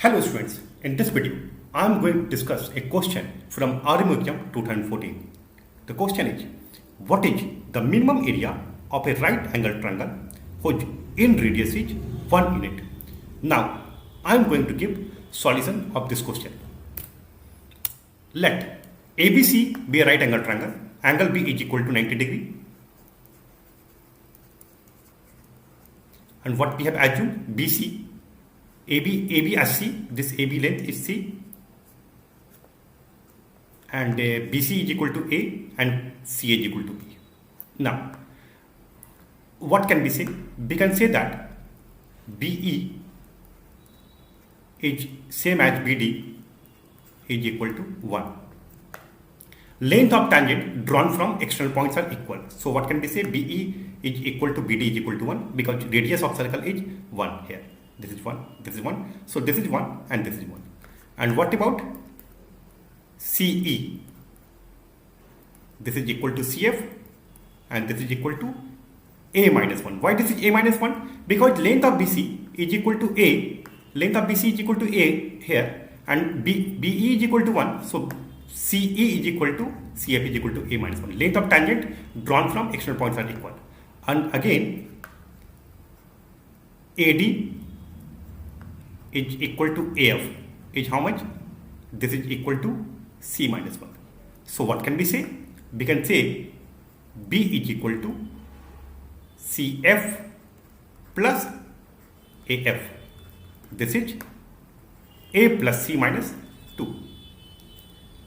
Hello students, in this video I am going to discuss a question from RMUQM 2014. The question is, what is the minimum area of a right angle triangle whose in radius is 1 unit? Now I am going to give solution of this question. Let ABC be a right angle triangle, angle B is equal to 90 degree, and what we have assumed BC AB as C, this AB length is C, and BC is equal to A and CA is equal to B. Now, what can we say? We can say that BE is same as BD is equal to 1. Length of tangent drawn from external points are equal. So what can we say? BE is equal to BD is equal to 1 because radius of circle is 1 here. This is 1, this is 1. So this is 1 and this is 1. And what about CE? This is equal to CF and this is equal to A minus 1. Why this is A minus 1? Because length of BC is equal to A. Length of BC is equal to A here and BE is equal to 1. So CE is equal to CF is equal to A minus 1. Length of tangent drawn from external points are equal. And again AD is equal to AF is how much? This is equal to C minus 1. So what can we say? We can say B is equal to CF plus AF. This is A plus C minus 2.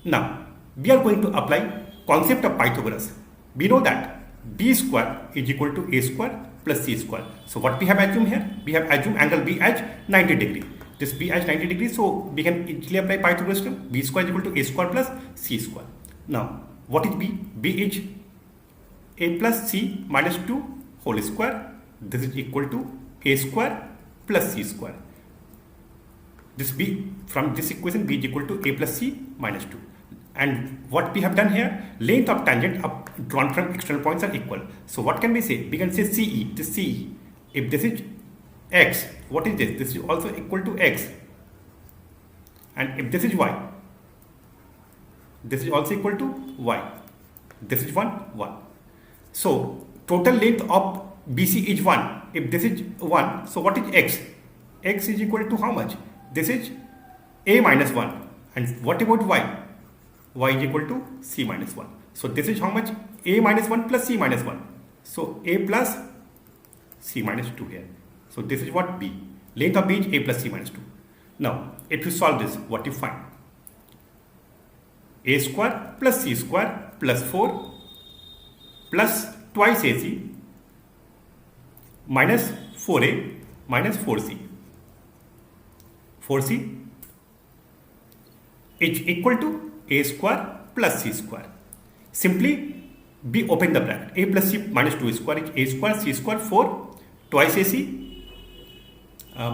Now we are going to apply concept of Pythagoras. We know that B square is equal to A square plus C square. So what we have assumed here? We have assumed angle B as 90 degree. This B as 90 degrees, so we can easily apply Pythagoras theorem. B square is equal to A square plus C square. Now, what is B? B is A plus C minus 2 whole square. This is equal to A square plus C square. This B, from this equation, B is equal to A plus C minus 2. And what we have done here, length of tangent drawn from external points are equal. So what can we say? We can say CE, this CE. If this is X, what is this? This is also equal to X. And if this is Y, this is also equal to Y. This is 1, 1. So total length of BC is 1. If this is 1, so what is X? X is equal to how much? This is A minus 1. And what about Y? Y is equal to C minus 1. So this is how much? A minus 1 plus C minus 1. So A plus C minus 2 here. So this is what B. Length of B is A plus C minus 2. Now, if you solve this, what you find? A square plus C square plus 4 plus twice AC minus 4A minus 4C. 4C is equal to A square plus C square. Simply, B open the bracket. A plus C minus 2 square is A square, C square, 4 twice AC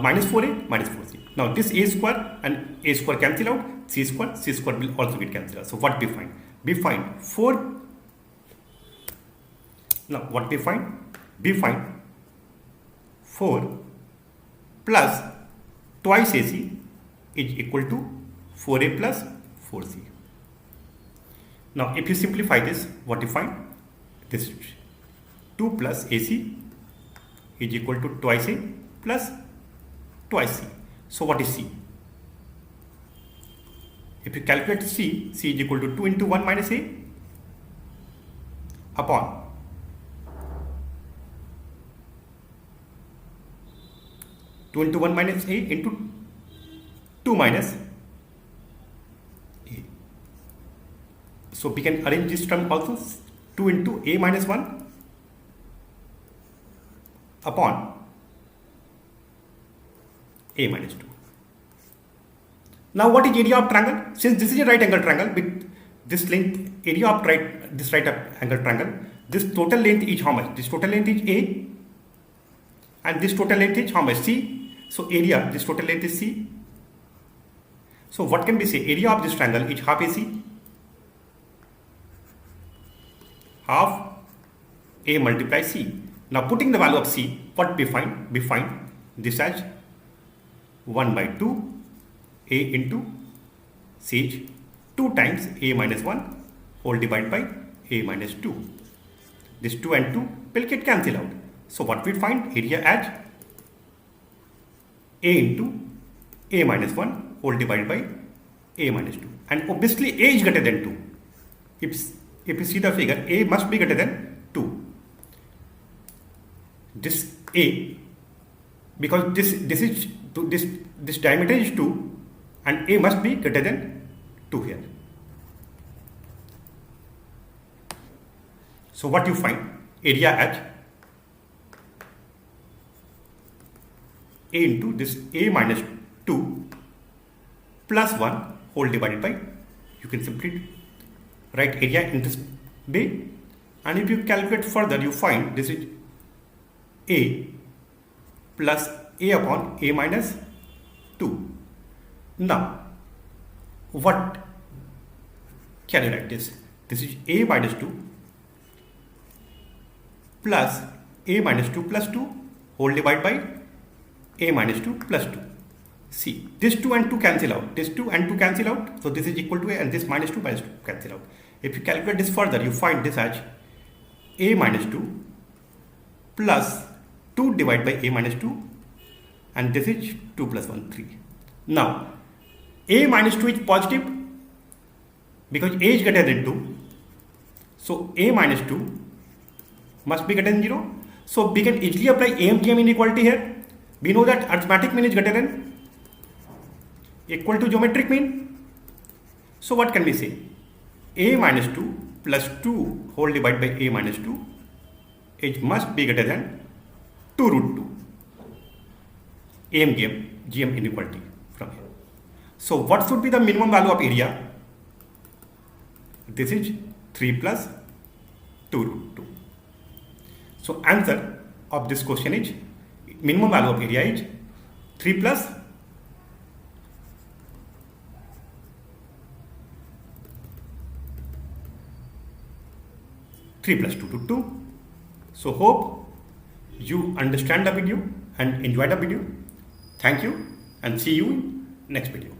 minus 4A minus 4C. Now this A square and A square cancel out, C square will also get cancelled out. So what we find? We find 4. Now what we find? We find 4 plus twice AC is equal to 4A plus 4C. Now if you simplify this, what you find? This 2 plus AC is equal to twice A plus twice C. So what is C? If you calculate C, C is equal to 2 into 1 minus A upon 2 into 1 minus A into 2 minus A. So we can arrange this term also, 2 into A minus 1 upon A minus 2. Now what is area of triangle? Since this is a right angle triangle with this length, area of this right angle triangle, this total length is how much? This total length is A and this total length is how much? C. So area, this total length is C. So what can we say? Area of this triangle is half AC. Half A multiply C. Now putting the value of C, what we find? We find this as 1 by 2 a into siege 2 times a minus 1 whole divided by a minus 2. This 2 and 2 will get cancelled out. So what we find area as a into a minus 1 whole divided by a minus 2. And obviously a is greater than 2. If you see the figure, a must be greater than 2. This a, because this diameter is 2 and a must be greater than 2 here. So what you find area as a into this a minus 2 plus 1 whole divided by, you can simply write area in this way, and if you calculate further you find this is a plus a upon a minus 2. Now what can you write this? This is a minus 2 plus a minus 2 plus 2 whole divided by a minus 2 plus 2. See, this 2 and 2 cancel out, this 2 and 2 cancel out, so this is equal to a, and this minus 2 cancel out. If you calculate this further, you find this as a minus 2 plus 2 divided by a minus 2, and this is 2 plus 1, 3. Now, a minus 2 is positive because a is greater than 2. So, a minus 2 must be greater than 0. So, we can easily apply AMGM inequality here. We know that arithmetic mean is greater than equal to geometric mean. So, what can we say? A minus 2 plus 2 whole divided by a minus 2, it must be greater than 2 root 2. AMGM inequality from here. So what should be the minimum value of area? This is 3 plus 2 root 2. So answer of this question is, minimum value of area is 3 plus 2 root 2. So hope you understand the video and enjoy the video. Thank you and see you in next video.